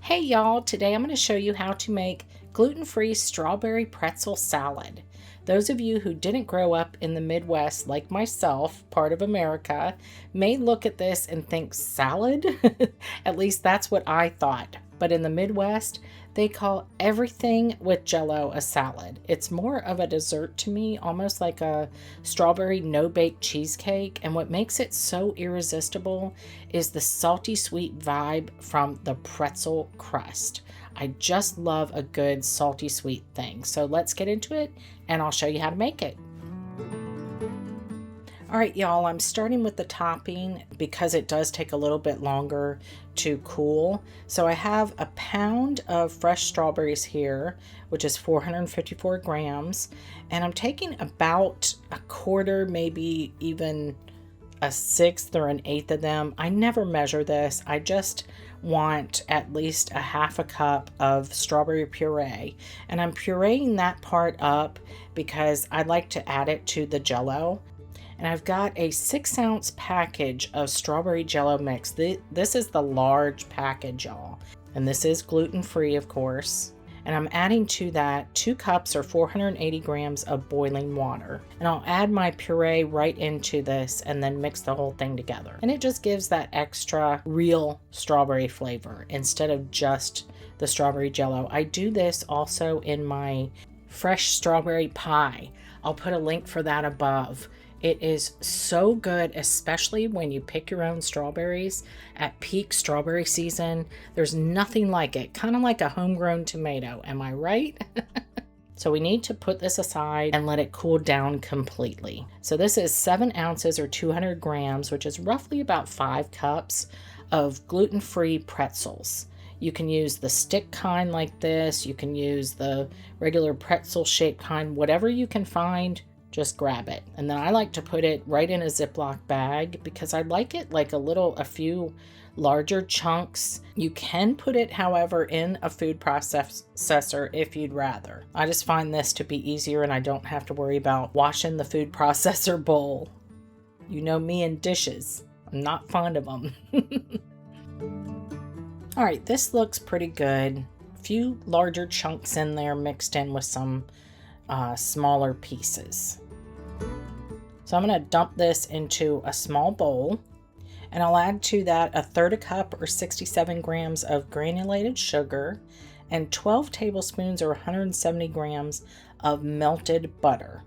Hey y'all, today I'm going to show you how to make gluten-free strawberry pretzel salad. Those of you who didn't grow up in the Midwest like myself, part of America, may look at this and think salad? At least that's what I thought. But in the Midwest, they call everything with Jell-O a salad. It's more of a dessert to me, almost like a strawberry no-bake cheesecake. And what makes it so irresistible is the salty sweet vibe from the pretzel crust. I just love a good salty sweet thing. So let's get into it and I'll show you how to make it. All right, y'all, I'm starting with the topping because it does take a little bit longer to cool. So I have a pound of fresh strawberries here, which is 454 grams. And I'm taking about a quarter, maybe even a sixth or an eighth of them. I never measure this. I just want at least a half a cup of strawberry puree. And I'm pureeing that part up because I like to add it to the Jell-O. And I've got a 6-ounce package of strawberry Jell-O mix. This is the large package, y'all. And this is gluten-free, of course. And I'm adding to that 2 cups or 480 grams of boiling water. And I'll add my puree right into this and then mix the whole thing together. And it just gives that extra real strawberry flavor instead of just the strawberry Jell-O. I do this also in my fresh strawberry pie. I'll put a link for that above. It is so good, especially when you pick your own strawberries at peak strawberry season. There's nothing like it, kind of like a homegrown tomato. Am I right? So we need to put this aside and let it cool down completely. So this is 7 ounces or 200 grams, which is roughly about 5 cups of gluten-free pretzels. You can use the stick kind like this. You can use the regular pretzel shaped kind, whatever you can find. Just grab it. And then I like to put it right in a Ziploc bag because I like it like a few larger chunks. You can put it, however, in a food processor if you'd rather. I just find this to be easier and I don't have to worry about washing the food processor bowl. You know me and dishes. I'm not fond of them. All right, this looks pretty good. A few larger chunks in there mixed in with some smaller pieces. So I'm going to dump this into a small bowl and I'll add to that a third a cup or 67 grams of granulated sugar and 12 tablespoons or 170 grams of melted butter.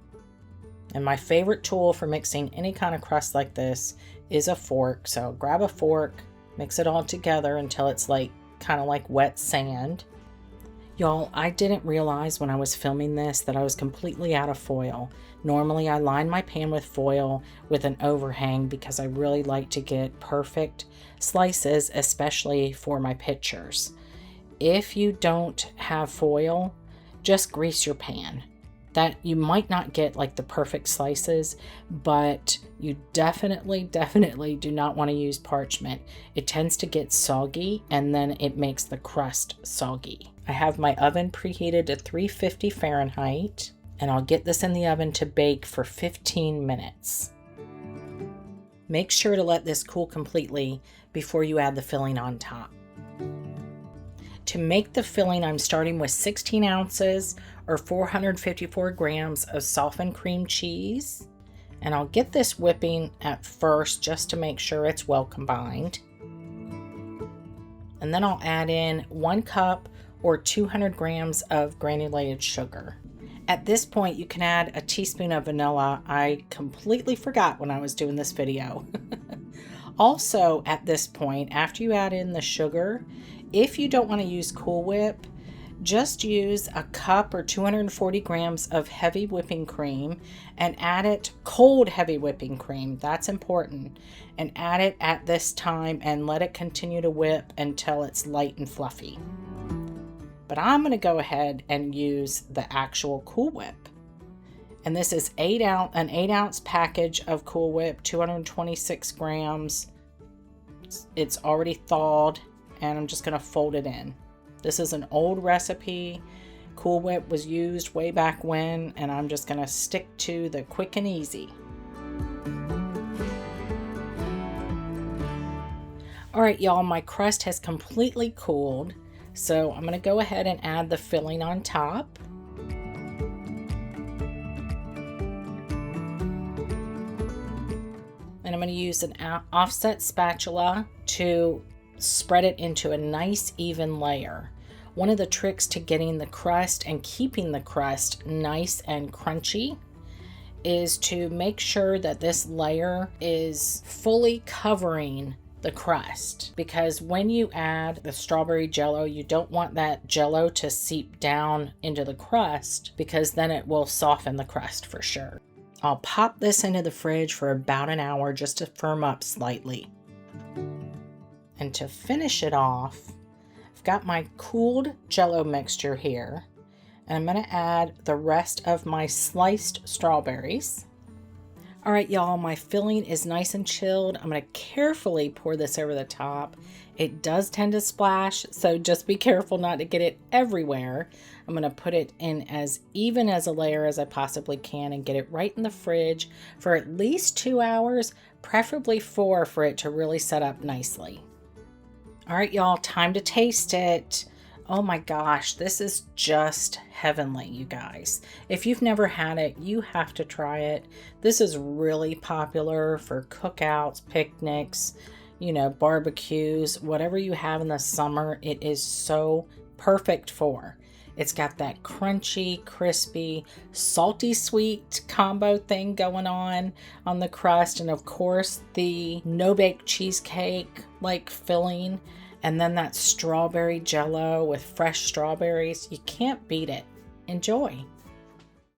And my favorite tool for mixing any kind of crust like this is a fork. So grab a fork, mix it all together until it's kind of like wet sand. Y'all, I didn't realize when I was filming this that I was completely out of foil. Normally I line my pan with foil with an overhang because I really like to get perfect slices, especially for my pictures. If you don't have foil, just grease your pan. That you might not get like the perfect slices, but you definitely do not want to use parchment. It tends to get soggy and then it makes the crust soggy. I have my oven preheated to 350 Fahrenheit and I'll get this in the oven to bake for 15 minutes. Make sure to let this cool completely before you add the filling on top. To make the filling, I'm starting with 16 ounces or 454 grams of softened cream cheese. And I'll get this whipping at first just to make sure it's well combined. And then I'll add in 1 cup or 200 grams of granulated sugar. At this point, you can add a teaspoon of vanilla. I completely forgot when I was doing this video. Also, at this point, after you add in the sugar, if you don't want to use Cool Whip, just use a cup or 240 grams of heavy whipping cream and add it cold heavy whipping cream. That's important. And add it at this time and let it continue to whip until it's light and fluffy. But I'm going to go ahead and use the actual Cool Whip. And this is an 8-ounce package of Cool Whip, 226 grams. It's already thawed and I'm just going to fold it in. This is an old recipe. Cool Whip was used way back when, and I'm just going to stick to the quick and easy. All right, y'all, my crust has completely cooled. So I'm going to go ahead and add the filling on top. And I'm going to use an offset spatula to spread it into a nice even layer. One of the tricks to getting the crust and keeping the crust nice and crunchy is to make sure that this layer is fully covering the crust, because when you add the strawberry Jell-O, you don't want that Jell-O to seep down into the crust, because then it will soften the crust for sure. I'll pop this into the fridge for about an hour just to firm up slightly. And to finish it off, I've got my cooled Jell-O mixture here, and I'm going to add the rest of my sliced strawberries. All right, y'all, my filling is nice and chilled. I'm going to carefully pour this over the top. It does tend to splash, so just be careful not to get it everywhere. I'm going to put it in as even as a layer as I possibly can and get it right in the fridge for at least 2 hours, preferably 4 for it to really set up nicely. All right, y'all, time to taste it. Oh my gosh, this is just heavenly, you guys. If you've never had it, you have to try it. This is really popular for cookouts, picnics, you know, barbecues, whatever you have in the summer, it is so perfect for. It's got that crunchy, crispy, salty, sweet combo thing going on the crust. And of course, the no-bake cheesecake like filling. And then that strawberry Jell-O with fresh strawberries. You can't beat it. Enjoy.